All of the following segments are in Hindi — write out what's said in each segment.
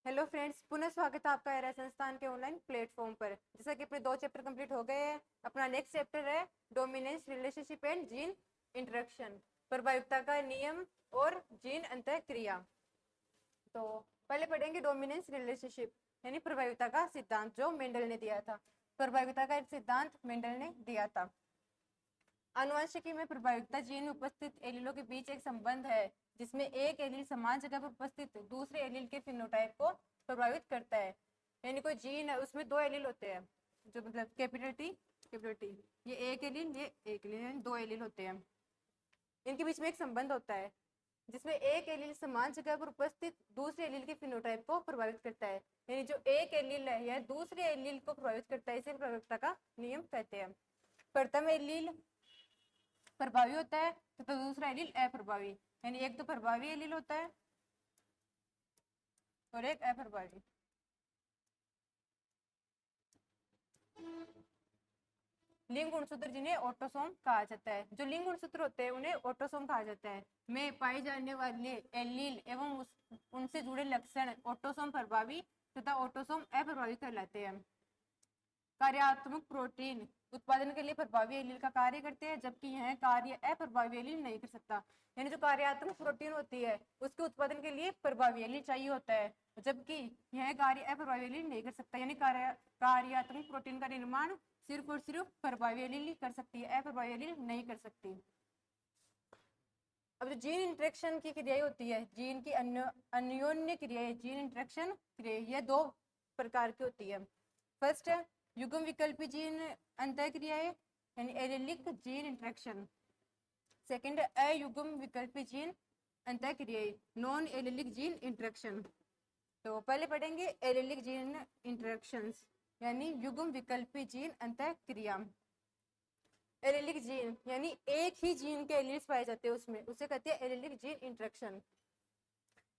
हेलो फ्रेंड्स, पुनः स्वागत है आपका आर्य संस्थान के ऑनलाइन प्लेटफॉर्म पर। जैसा कि अपने 2 चैप्टर कंप्लीट हो गए हैं, अपना नेक्स्ट चैप्टर है dominance relationship and gene interaction, प्रभाविता का नियम और जीन अंतःक्रिया। तो पहले पढ़ेंगे डोमिनेंस रिलेशनशिप यानी प्रभाविता का सिद्धांत, जो मेंडल ने दिया था। प्रभाविता का एक सिद्धांत मेंडल ने दिया था। आनुवंशिकी में प्रभाविता जीन में उपस्थित एलीलों के बीच एक संबंध है जिसमें एक एलील समान जगह पर उपस्थित दूसरे एलील के फिनोटाइप को प्रभावित करता है। यानी कोई जीन है, उसमें 2 एलील होते हैं, जो मतलब कैपिटल टी कैपिटल टी, ये एक एलील, ये एक एलील, यानी 2 एलील होते हैं। इनके बीच में एक संबंध होता है जिसमें एक एलील समान जगह पर उपस्थित दूसरे एलील के फिनोटाइप को प्रभावित करता है। यानी जो एक एलील है यह दूसरे एलील को प्रभावित करता है, इसे प्रभाविता का नियम कहते हैं। प्रथम एलील प्रभावी होता है तो दूसरा एलील अप्रभावी, यानी एक तो प्रभावी एलील होता है और एक अप्रभावी। लिंग गुणसूत्र जिन्हें ऑटोसोम कहा जाता है, जो लिंग गुणसूत्र होते हैं उन्हें ऑटोसोम कहा जाता है, में पाए जाने वाले एलील एवं उनसे जुड़े लक्षण ऑटोसोम प्रभावी तथा ऑटोसोम अप्रभावी कहलाते हैं। कार्यात्मक प्रोटीन उत्पादन के लिए प्रभावी एलील का कार्य करते हैं, जबकि यह कार्य अप्रभावी एलील नहीं कर सकता। यानी जो कार्यात्मक प्रोटीन होती है उसके उत्पादन के लिए प्रभावी एलील चाहिए होता है, जबकि यह कार्य अप्रभावी एलील नहीं कर सकता। यानी कार्यात्मक प्रोटीन का निर्माण सिर्फ और सिर्फ प्रभावी एलील ही कर सकती है, अप्रभावी एलील नहीं कर सकती। अब जो जीन इंटरेक्शन की क्रियाएं होती है, जीन की अन्योन्य क्रियाएं, जीन इंटरेक्शन क्रियाएं, ये 2 प्रकार की होती है। फर्स्ट है युग्म विकल्पी जीन अंतःक्रियाएं यानी एलिलिक जीन इंटरेक्शन। सेकंड है अयुग्म विकल्पी जीन अंतःक्रियाएं, नॉन एलिलिक जीन इंटरेक्शन। तो पहले पढ़ेंगे एलिलिक जीन इंटरेक्शंस यानी युग्म विकल्पी जीन अंतःक्रिया। एलिलिक जीन यानी एक ही जीन के एलील्स पाए जाते हैं उसमें, उसे कहते हैं एलिलिक जीन इंटरेक्शन।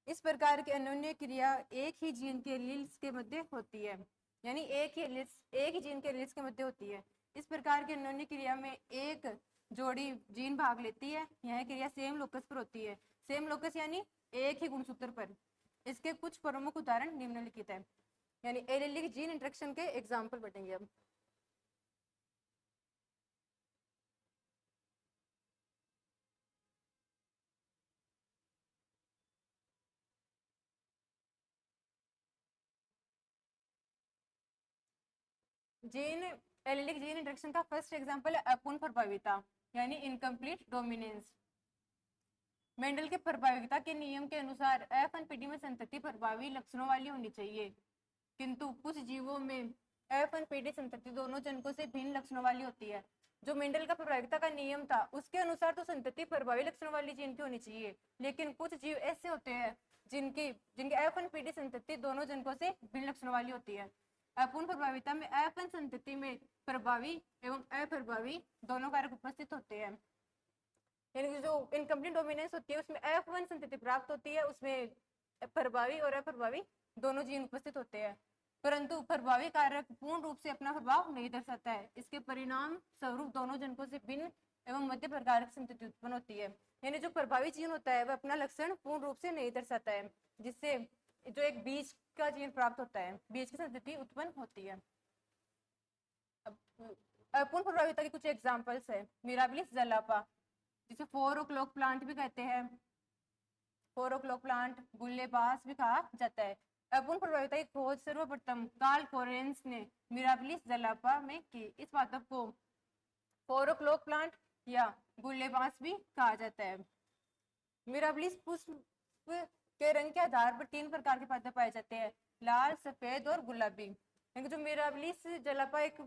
इस प्रकार की अन्योन्य क्रिया एक ही जीन के एलील्स के मध्य होती है, यानी एक ही जीन के एलील्स के मध्य होती है। इस प्रकार की अन्योन्य क्रिया में एक जोड़ी जीन भाग लेती है। यह क्रिया सेम लोकस पर होती है। सेम लोकस यानी एक ही गुणसूत्र पर। इसके कुछ प्रमुख उदाहरण निम्नलिखित है, यानी एलिलिक जीन इंटरेक्शन के एग्जाम्पल पढ़ेंगे अब। जीन एलिलिक जीन इंटरेक्शन का फर्स्ट एग्जांपल है अपूर्ण प्रभाविता यानी इनकम्प्लीट डोमिनेंस। मेंडल के प्रभाविता के नियम के अनुसार एफ1पीडी में संतति प्रभावी लक्षणों वाली होनी चाहिए, किंतु कुछ जीवों में एफ1पीडी संतति दोनों जनकों से भिन्न लक्षणों वाली होती है। जो मेंडल का प्रभाविता का नियम था उसके अनुसार तो संतति प्रभावी लक्षणों वाली जीन की होनी चाहिए, लेकिन कुछ जीव ऐसे होते हैं जिनकी एफ1पीडी संतति दोनों जनकों से भिन्न लक्षणों वाली होती है। अपूर्ण प्रभाविता में एफ1 संतति में प्रभावी एवं अप्रभावी दोनों कारक उपस्थित होते हैं। यानी कि जो इनकम्प्लीट डोमिनेंस होती है उसमें F1 संतति प्राप्त होती है, उसमें प्रभावी और अप्रभावी दोनों जीन उपस्थित होते हैं, परंतु प्रभावी कारक पूर्ण रूप से अपना प्रभाव नहीं दर्शाता है। इसके परिणाम स्वरूप दोनों जनकों से भिन्न एवं मध्य प्रकार की संतति उत्पन्न होती है। यानी जो प्रभावी जीन होता है वह अपना लक्षण पूर्ण रूप से नहीं दर्शाता है, जिससे जो एक बीज का जीन प्राप्त होता है, बीज की संतति उत्पन्न होती है। अपूर्ण प्रभाविता के कुछ एग्जाम्पल्स है मिराबिलिस जलापा, जिसे 4 o'clock प्लांट भी कहते हैं, 4 o'clock प्लांट, गुल्लेबास भी कहा जाता है। अपूर्ण प्रभाविता की खोज सर्वप्रथम कार्ल कोरेंस ने मिराबिलिस जलापा में की। इस पादप को 4 o'clock प्लांट या गुल्लेबास भी कहा जाता है। मिराबिलिस पुष्प के रंग के आधार पर 3 प्रकार के पादप पाए जाते हैं, लाल, सफेद और गुलाबी। जो मिराबिलिस जलापा एक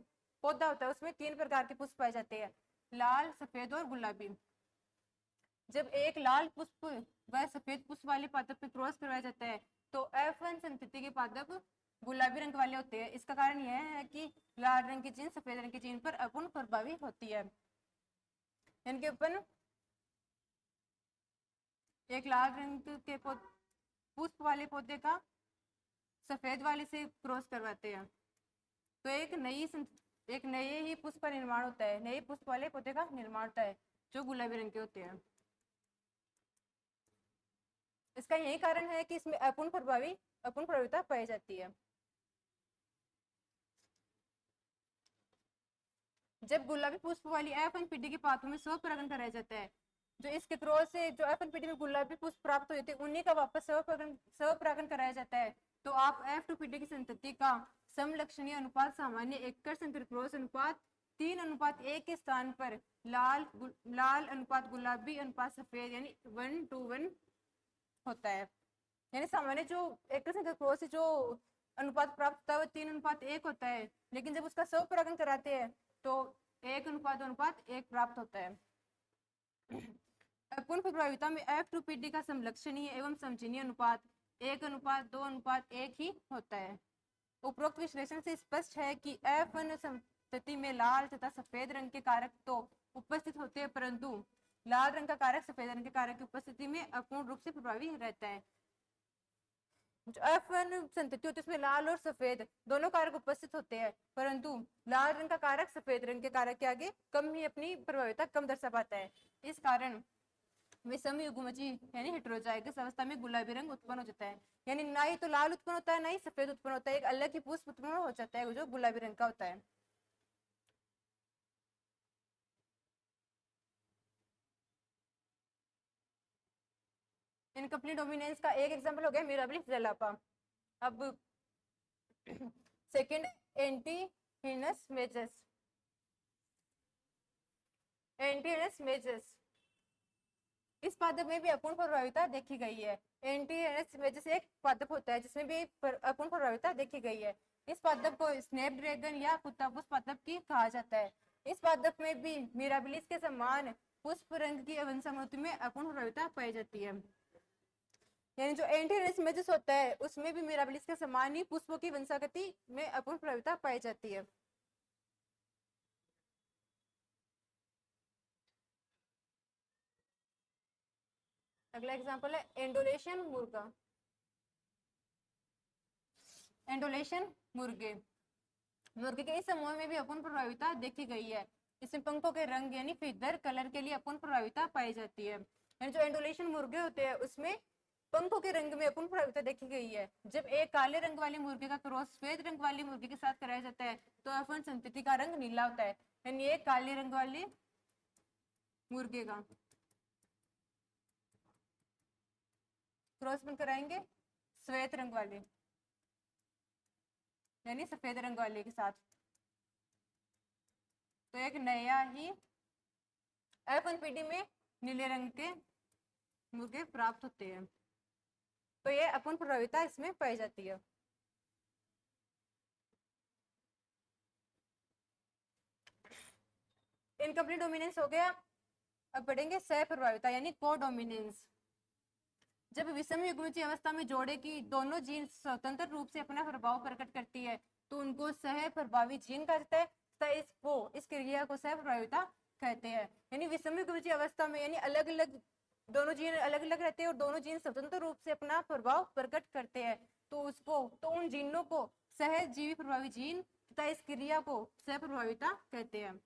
पौधा होता है उसमें 3 प्रकार के पुष्प पाए जाते हैं, लाल, सफेद और गुलाबी। जब एक लाल पुष्प व सफेद पुष्प वाले पादप पे क्रॉस करवाया जाता है तो F1 संतति के पादप गुलाबी रंग वाले होते हैं। इसका कारण यह है कि लाल रंग की जीन सफेद रंग की जीन पर अपूर्ण प्रभावी होती है। इनके अपन एक लाल रंग के पुष्प वाले पौधे का सफेद वाले से क्रॉस करवाते हैं तो एक नए ही पुष्प का निर्माण होता है, नए पुष्प वाले पौधे का निर्माण होता है जो गुलाबी रंग के होते हैं। इसका यही कारण है कि इसमें अपूर्ण प्रभाविता पाई जाती है। जब गुलाबी पुष्प वाली एफ1पीडी के पात्रों में स्वपरागण कराया जाता है, जो इसके क्रॉस से जो एफ1पीडी में गुलाबी पुष्प प्राप्त हुए थे उन्हीं का वापस स्वपरागण कराया जाता है, तो आप एफ2पीडी की संतति का समलक्षणीय अनुपात सामान्य एककर संकर क्रॉस अनुपात 3:1 के स्थान पर लाल अनुपात गुलाबी अनुपात सफेद यानी 1:1 होता है। यानी सामान्य जो एकल संकर क्रॉस से जो अनुपात प्राप्त होता है वो 3:1 होता है, लेकिन जब उसका स्वपरागण कराते हैं तो 1:2:1 प्राप्त होता है। अपूर्ण प्रभाविता में एफ2पीडी का समलक्षणीय एवं समचिनीय अनुपात 1:2:1 ही होता है। उपरोक्त विश्लेषण से स्पष्ट है कि एफ1 संतति में लाल तथा सफेद रंग के कारक तो उपस्थित होते हैं, परंतु लाल रंग का कारक सफेद रंग के कारक की उपस्थिति में अपूर्ण रूप से प्रभावी रहता है। जो F1 संतति होती है उसमें लाल और सफेद दोनों कारक उपस्थित होते हैं, परंतु लाल रंग का कारक सफेद रंग के कारक के आगे कम ही अपनी प्रभाविता कम दर्शा पाता है। इस कारण विषम युग्मजी यानी हेटेरोजाइगस अवस्था में गुलाबी रंग उत्पन्न हो जाता है, यानी ना ही तो लाल उत्पन्न होता है ना ही सफेद उत्पन्न होता है, एक अलग ही पुष्प उत्पन्न हो जाता है जो गुलाबी रंग का होता है। इनकम्प्लीट डोमिनेंस का एक एग्जांपल हो गया मिराबिलिस जलापा। अब सेकंड एंटीहिनस मेजस इस पादप में भी अपूर्ण प्रभाविता देखी गई है। एंटीहिनस मेजस एक पादप होता है जिसमें भी अपूर्ण प्रभाविता देखी गई है। इस पादप को स्नैपड्रैगन या कुत्तापुष्प पादप की कहा जाता है। इस पादप में भी मिराबिलिस के समान पुष्प रंग की वंशाणुति में अपूर्ण प्रभाविता पाई जाती है। यानी जो एंटीहिनस मेजस होता है उसमें भी मिराबिलिस के समान ही पुष्पों की वंशागति में अपूर्ण प्रभाविता पाई जाती है। अगला एग्जांपल है एंडोलेशन मुर्गा। एंडोलेशन मुर्गे के इस समूह में भी अपूर्ण प्रभाविता देखी गई है। इसमें पंखों के रंग यानी फीदर कलर के लिए अपूर्ण प्रभाविता पाई जाती है। यानी जो एंडोलेशन मुर्गे होते हैं उसमें पंखों के रंग में अपूर्ण प्रभाविता देखी गई है। जब एक काले रंग वाले मुर्गे का क्रॉस सफेद रंग वाले मुर्गे के साथ कराया जाता है तो F1 संतति का रंग नीला होता है। यानी एक काले रंग वाले मुर्गे का क्रॉस बन कराएंगे श्वेत रंग वाले यानी सफेद रंग वाले के साथ, तो एक नया ही F1पीडी में नीले रंग के मुर्गे प्राप्त होते हैं। तो ये अपूर्ण प्रभाविता इसमें पाई जाती है। इनकम्प्लीट डोमिनेंस हो गया। अब पढ़ेंगे सह प्रभाविता यानी को डोमिनेंस। जब विषम युग्मजीय अवस्था में जोड़े की दोनों जीन स्वतंत्र रूप से अपना प्रभाव प्रकट करती है तो उनको सह प्रभावी जीन कहा जाता है। इस क्रिया को सह प्रभाविता कहते हैं। यानी विषम युग्मजीय अवस्था में यानी अलग अलग दोनों जीन अलग अलग रहते हैं और दोनों जीन स्वतंत्र रूप से अपना प्रभाव प्रकट करते हैं तो उन जीनों को सहजीवी प्रभावी जीन तथा इस क्रिया को सह प्रभाविता कहते हैं।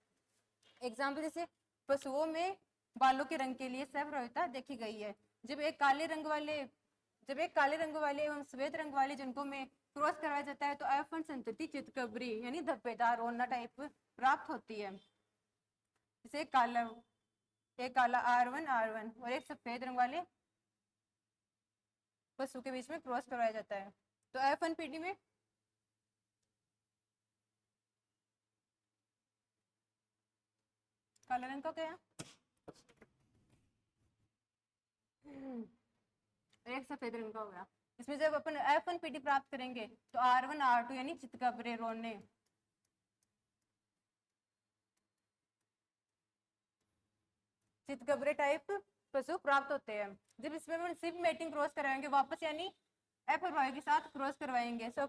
एग्जाम्पल जैसे पशुओं में बालों के रंग के लिए सह प्रभाविता देखी गई है। जब एक काले रंग वाले एवं सफेद रंग वाले जनकों में क्रॉस कराया जाता है तो F1 संतति चितकबरी यानी धब्बेदार रोना टाइप प्राप्त होती है। जैसे एक काला R1 और एक सफेद रंग वाले पशु के बीच में क्रॉस कराया जाता है तो F1पीडी में काला रंग का क्या एक सफेद रंग का हो गया। इसमें जब अपन F1पीडी प्राप्त करेंगे तो R1 R2 यानी चितकबरे रोने चितकबरे टाइप पशु प्राप्त होते हैं। जब इसमें हम सिर्फ मेटिंग क्रॉस कराएंगे वापस यानी F प्रभावी के साथ क्रॉस करवाएंगे तो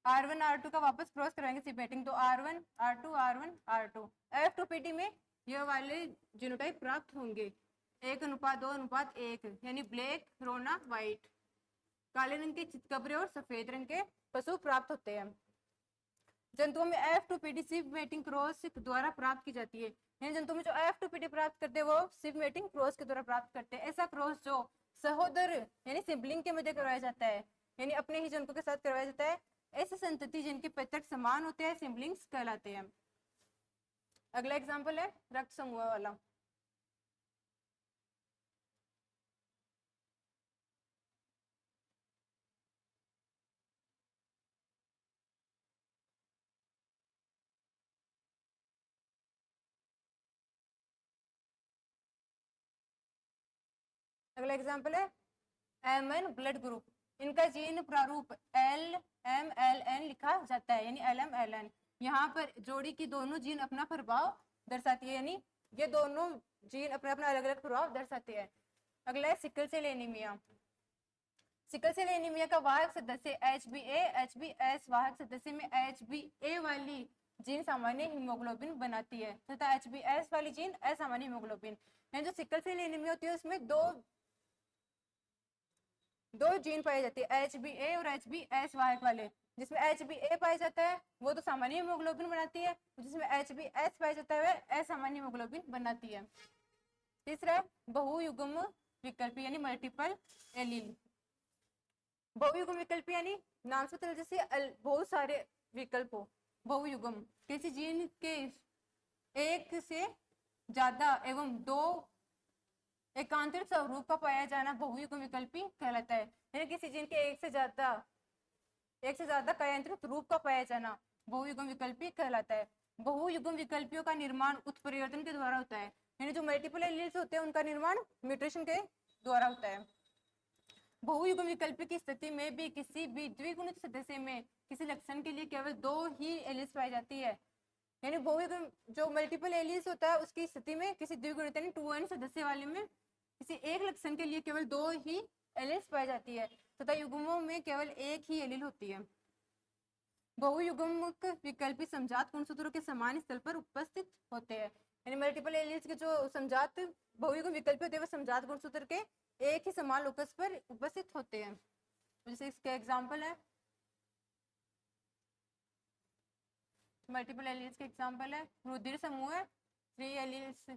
R1 R2 का वापस क्रॉस कराएंगे सिर्फ मेटिंग तो R1 R2 F2पीडी में यह वाले जीनोटाइप प्राप्त होंगे 1:2:1 यानी ब्लैक रोना व्हाइट। काले रंग के चितकबरे और सफेद रंग के पशु प्राप्त होते हैं। जंतुओं में F2पीडी सिर्फ मेटिंग क्रॉस द्वारा प्राप्त की जाती है। इन जंतुओं में जो F2PD प्राप्त करते हैं वो सिमेटिक क्रॉस के द्वारा प्राप्त करते हैं। ऐसा क्रॉस जो सहोदर यानी सिबलिंग के मध्य करवाया जाता है, यानी अपने ही जनकों के साथ करवाया जाता है, ऐसे संतति जिनके पैतृक समान होते हैं सिबलिंग्स कहलाते हैं। अगला एग्जाम्पल है रक्त समूह वाला। अगला एग्जाम्पल है MN ब्लड ग्रुप। इनका जीन प्रारूप LMLN लिखा जाता है, यानी LMLN। यहाँ पर जोड़ी की दोनों जीन अपना प्रभाव दर्शाती है, यानी ये दोनों जीन अपना अपना अलग अलग प्रभाव दर्शाते हैं। अगला है sickle cell anaemia. Sickle cell anaemia का वाहक सदस्य HbA वाहक सदस्य में HbA वाली जीन सामान्य हीमोग्लोबिन बनाती है तथा HbS वाली जीन असामान्य हीमोग्लोबिन। जो सिकल सेल एनीमिया होती है उसमें दो जीन पाई जाती है, HbA और HbS वाहक वाले। जिसमें HbA पाया जाता है वो तो सामान्य हीमोग्लोबिन बनाती है, जिसमें HbS पाया जाता है वह असामान्य हीमोग्लोबिन बनाती है। तीसरा बहुयुग्म विकल्प यानी मल्टीपल एलील। बहुयुग्म विकल्प यानी नाम से जैसे बहुत सारे विकल्प हो। बहुयुग्म किसी जीन के एक से ज्यादा एवं दो एकांतरित स्वरूप का पाया जाना बहुयुग्म विकल्पी कहलाता है। यानी किसी जीन के एक से ज्यादा कायांतरित रूप का पाया जाना बहुयुग्म विकल्पी कहलाता है। बहुयुग्म विकल्पियों का निर्माण उत्परिवर्तन के द्वारा होता है, यानी जो मल्टीपल एलील्स होते हैं उनका निर्माण म्यूटेशन के द्वारा होता है। बहुयुग्म विकल्पी की स्थिति में भी किसी भी द्विगुणित सदस्य में किसी लक्षण के लिए केवल दो ही एलील्स पाई जाती है। यानी बहुयुग्म जो मल्टीपल एलील्स होता है उसकी स्थिति में किसी द्विगुणित यानी 2n सदस्य वाले में किसी एक लक्षण के लिए केवल दो ही एलील्स पाई जाती है तथा युग्मों में केवल एक ही एलील होती है। बहुयुग्मक विकल्पी समजात गुणसूत्रों के समान स्थल पर उपस्थित होते हैं। यानी मल्टीपल एलील्स के जो समजात बहुयुग्म विकल्पी होते हैं वो समजात गुणसूत्र के एक ही समान लोकस पर उपस्थित होते हैं। जैसे इसका एग्जाम्पल है मल्टीपल एलील्स के एग्जाम्पल है रुधिर समूह है 3 एलील्स,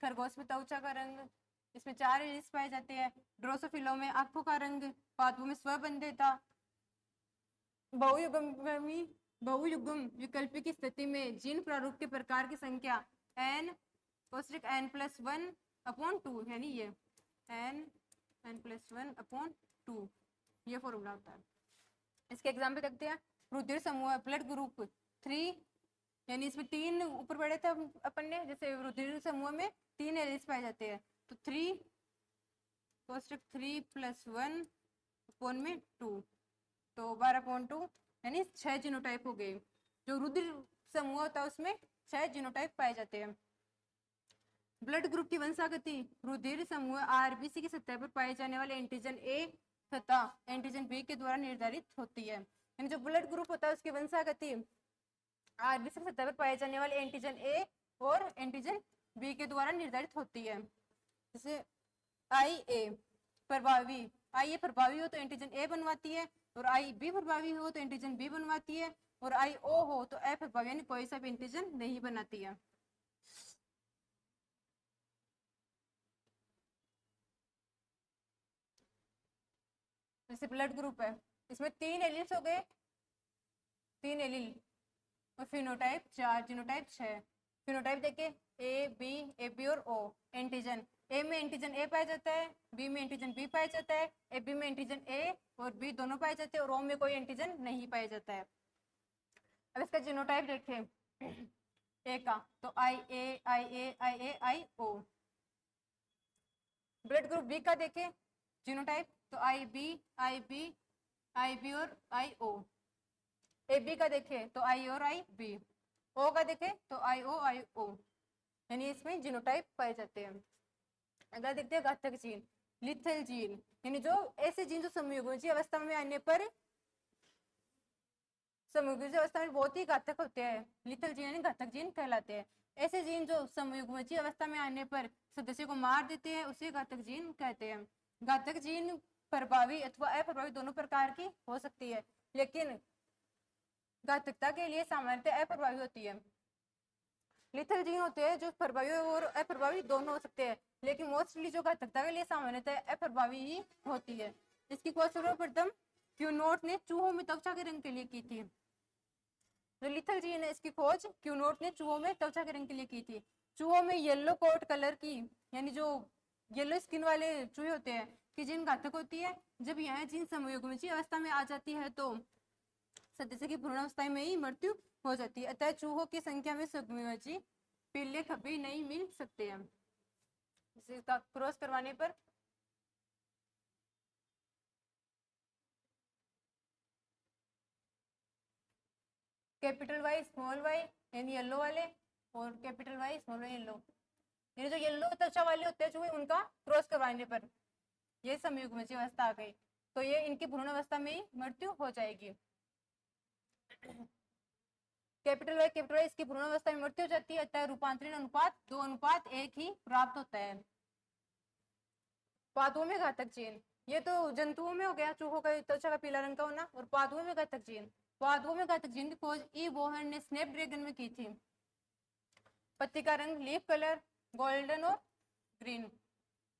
खरगोश में त्वचा का रंग, इसमें 4 एलील्स पाए जाते हैं। ड्रोसोफिलो में आंखों का रंग, पादपों में स्वबंध्यता। बहुयुग्म विकल्पी की स्थिति में जीन प्रारूप के प्रकार की संख्या n+1/2 यानी ये n+1/2 ये फॉर्मूला होता है। इसके एग्जाम्पल देखते हैं रुधिर समूह ब्लड ग्रुप 3, यानी इसमें 3 ऊपर पढ़े थे अपन ने, जैसे रुधिर समूह में 3 एलील्स पाए जाते हैं तो 3+1/2 तो 12/2 यानी 6 जीनोटाइप हो गए। जो रुधिर समूह होता है उसमें 6 जीनोटाइप पाए जाते हैं। ब्लड ग्रुप की वंशागति रुधिर समूह आरबीसी की सतह पर पाए जाने वाले एंटीजन ए तथा एंटीजन बी के द्वारा निर्धारित होती है। यानी जो ब्लड ग्रुप होता है उसकी वंशागति आरबीसी की सतह पर पाए जाने वाले एंटीजन ए और एंटीजन बी के द्वारा निर्धारित होती है। जैसे आई ए प्रभावी हो तो एंटीजन ए बनवाती है, और आई बी प्रभावी हो तो एंटीजन बी बनवाती है, और आई ओ हो तो ए प्रभावी यानी कोई सा भी एंटीजन नहीं बनाती है। जैसे ब्लड ग्रुप है इसमें 3 एलील्स हो गए, 3 एलील और फिनोटाइप 4, जीनोटाइप 6। फिनोटाइप देखे ए बी और ओ। एंटीजन ए में एंटीजन ए पाया जाता है, बी में एंटीजन बी पाया जाता है, ए बी में एंटीजन ए और बी दोनों पाए जाते हैं, और ओ में कोई एंटीजन नहीं पाया जाता है। अब इसका जीनोटाइप देखें ए का तो आई ओ। ब्लड ग्रुप बी का देखें जीनोटाइप तो आई बी और आई ओ। ए बी का देखें तो आई और आई बी। ओ का देखें तो आई ओ यानी इसमें जीनोटाइप पाए जाते हैं। अगला देखते हैं घातक जीन लिथल जीन, यानी जो ऐसे जीन जो समयुग्मजीय अवस्था में आने पर समयुग्मजीय अवस्था में बहुत ही घातक होते हैं, लिथल जीन यानी घातक जीन कहलाते हैं। ऐसे जीन जो समयुग्मजीय अवस्था में आने पर सदस्य को मार देते हैं उसे घातक जीन कहते हैं। घातक जीन प्रभावी अथवा अप्रभावी दोनों प्रकार की हो सकती है, लेकिन घातकता के लिए सामान्यतः अप्रभावी होती है। लिथल जीन होते हैं जो प्रभावी और अप्रभावी दोनों हो सकते हैं, लेकिन मोस्टली जो घातकता के लिए सामान्यतः अप्रभावी ही होती है। इसकी खोज सर्वप्रथम क्यूनोट ने चूहों में त्वचा के रंग के लिए की थी। जो लिथल जीन है इसकी खोज क्यूनोट ने चूहों में त्वचा के रंग के लिए की थी। चूहों में येलो कोट कलर की, यानी जो येलो स्किन वाले चूहे होते हैं, की जीन घातक होती है। जब यह जीन समयुग्मजी अवस्था में आ जाती है तो सदस्य की भ्रूणावस्था में ही मृत्यु हो जाती है। अतः चूहों की संख्या में समयुग्मजी पिल्ले कभी नहीं मिल सकते हैं। इसका क्रॉस करवाने पर कैपिटल वाई स्मॉल वाई यानी येलो वाले, और capital Y small Y yellow, यानी जो येलो त्वचा वाले होते हैं चूहे उनका क्रॉस करवाने पर ये समयुग्मजी अवस्था आ गई तो ये इनकी भ्रूण अवस्था में ही मृत्यु हो जाएगी। कैपिटल वाई इसकी भ्रूण अवस्था में मृत्यु हो जाती है। अतः रूपांतरण अनुपात 2:1 ही प्राप्त होता है। पादुओं में घातक जीन, ये तो जंतुओं में हो गया चूहों का त्वचा का पीला रंग का होना, और पादुओं में घातक जीन, पादुओं में घातक जीन की खोज ई बोहर ने स्नैपड्रैगन में की थी। पत्ती का रंग लीफ कलर गोल्डन और ग्रीन,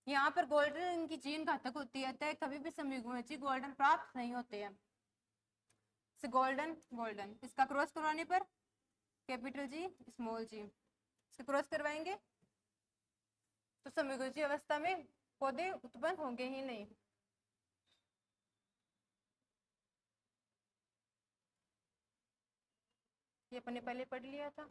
यहाँ पर गोल्डन रंग की जीन घातक होती है। अतः कभी भी समयुग्मजी गोल्डन प्राप्त नहीं होते हैं। गोल्डन गोल्डन, इसका क्रॉस करवाने पर कैपिटल जी स्मॉल जी, इसका क्रॉस करवाएंगे तो समयुग्मजी अवस्था में पौधे उत्पन्न होंगे ही नहीं। ये अपने पहले पढ़ लिया था।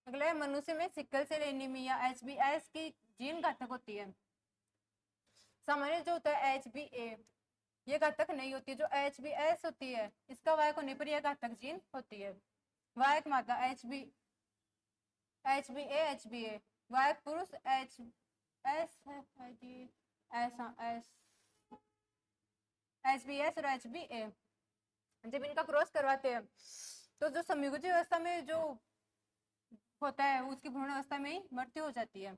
अगला है मनुष्य में सिकल सेल एनीमिया HbS की जीन घातक होती है। सामान्य जो होता है HbA ये घातक नहीं होती। जो HbS होती है इसका वाहक होने पर यह घातक जीन होती है। वाहक मादा HbA वाहक पुरुष HbS और HbA। जब इनका क्रॉस करवाते हैं तो जो समयुग्मजी अवस्था में जो होता है उसकी भ्रूण अवस्था में ही मृत्यु हो जाती है।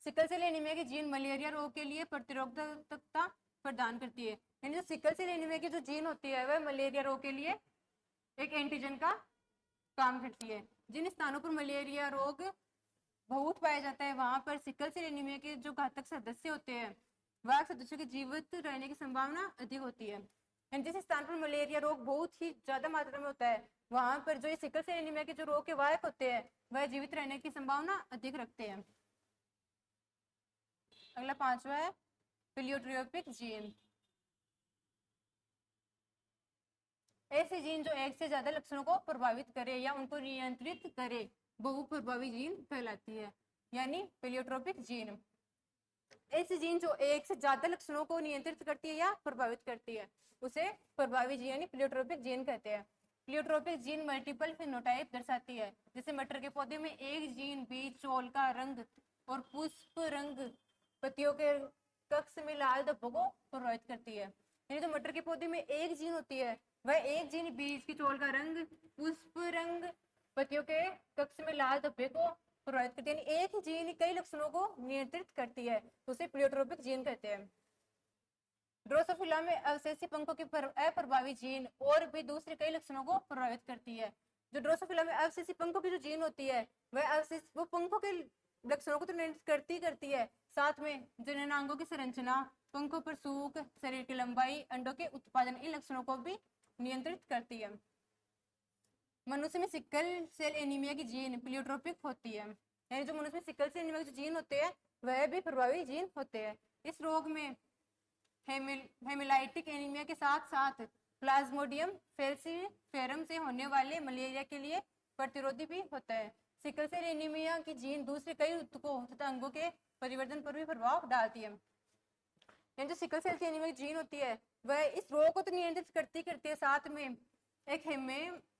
सिकल सेल एनीमिया की जीन मलेरिया रोग के लिए प्रतिरोधकता प्रदान करती है। यानी जो सिकल सेल एनीमिया की जो जीन होती है वह मलेरिया रोग के लिए एक एंटीजन का काम करती है। जिन स्थानों पर मलेरिया रोग बहुत पाया जाता है वहां पर सिकल सेल एनीमिया के जो घातक सदस्य होते हैं वह सदस्यों के जीवित रहने की संभावना अधिक होती है। जिस स्थान पर मलेरिया रोग बहुत ही ज्यादा मात्रा में होता है वहां पर जो ये सिकल सेल एनीमिया के जो रोग के वाहक होते हैं वह जीवित रहने की संभावना अधिक रखते हैं। अगला 5वां है प्लियोट्रोपिक जीन। ऐसे जीन जो एक से ज्यादा लक्षणों को प्रभावित करे या उनको नियंत्रित करे बहुप्रभावी जीन कहलाती है, यानी प्लियोट्रोपिक जीन। ऐसी जीन जो एक से ज्यादा लक्षणों को नियंत्रित करती है या प्रभावित करती है उसे प्रभावी जीन यानी प्लियोट्रोपिक जीन कहते हैं। प्लियोट्रोपिक जीन मल्टीपल फिनोटाइप दर्शाती है। जैसे मटर के पौधे में एक जीन बीज चोल का रंग और पुष्प रंग पत्तियों के कक्ष में लाल धब्बों को प्रभावित करती है। यानी जो मटर के पौधे में एक जीन होती है वह एक जीन बीज की चोल का रंग पुष्प रंग पत्तियों के कक्ष में लाल धब्बे को प्रभावित करती है। यानी एक ही जीन कई लक्षणों को नियंत्रित करती है तो उसे प्लियोट्रोपिक जीन कहते हैं। ड्रोसोफिला में अवशेषी पंखों की अप्रभावी जीन और भी दूसरे कई लक्षणों को प्रभावित करती है। जो ड्रोसोफिला में अवशेषी पंखों की जो जीन होती है वह अवशेष वो पंखों के लक्षणों को तो नियंत्रित करती है, साथ में जननांगों की संरचना, पंखों पर सूख, शरीर की लंबाई, अंडों के उत्पादन, इन लक्षणों को भी नियंत्रित करती है। मनुष्य में सिकल सेल एनीमिया की जीन प्लियोट्रोपिक होती है। यानी जो मनुष्य में सिकल सेल एनीमिया के जीन होते हैं वह भी प्रभावी जीन होते हैं। इस रोग में हेमिलाइटिक एनीमिया के साथ साथ प्लाज्मोडियम फेल्सीफेरम से होने वाले मलेरिया के लिए प्रतिरोधी भी होता है। सिकल सेल एनीमिया की जीन दूसरे कई ऊतकों तथा अंगों के परिवर्तन पर भी प्रभाव डालती है। यानी जो सिकल सेल की एनीमिया की जीन होती है वह इस रोग को तो नियंत्रित करती है, साथ में एक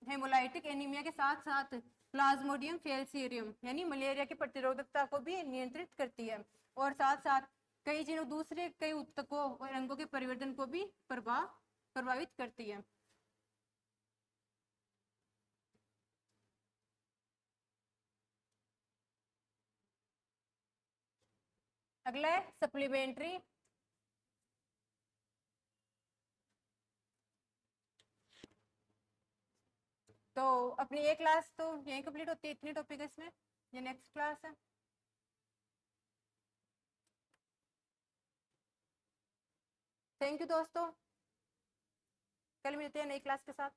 हेमोलाइटिक एनीमिया के साथ साथ प्लाज्मोडियम फेल्सीरियम यानी मलेरिया की प्रतिरोधकता को भी नियंत्रित करती है, और साथ साथ कई जीनों दूसरे कई ऊतकों और अंगों के परिवर्तन को भी प्रभावित करती है। अगला है सप्लीमेंट्री। तो अपनी ये क्लास तो यही कंप्लीट होती है, इतनी टॉपिक है इसमें, ये नेक्स्ट क्लास है। थैंक यू दोस्तों, कल मिलते हैं नई क्लास के साथ।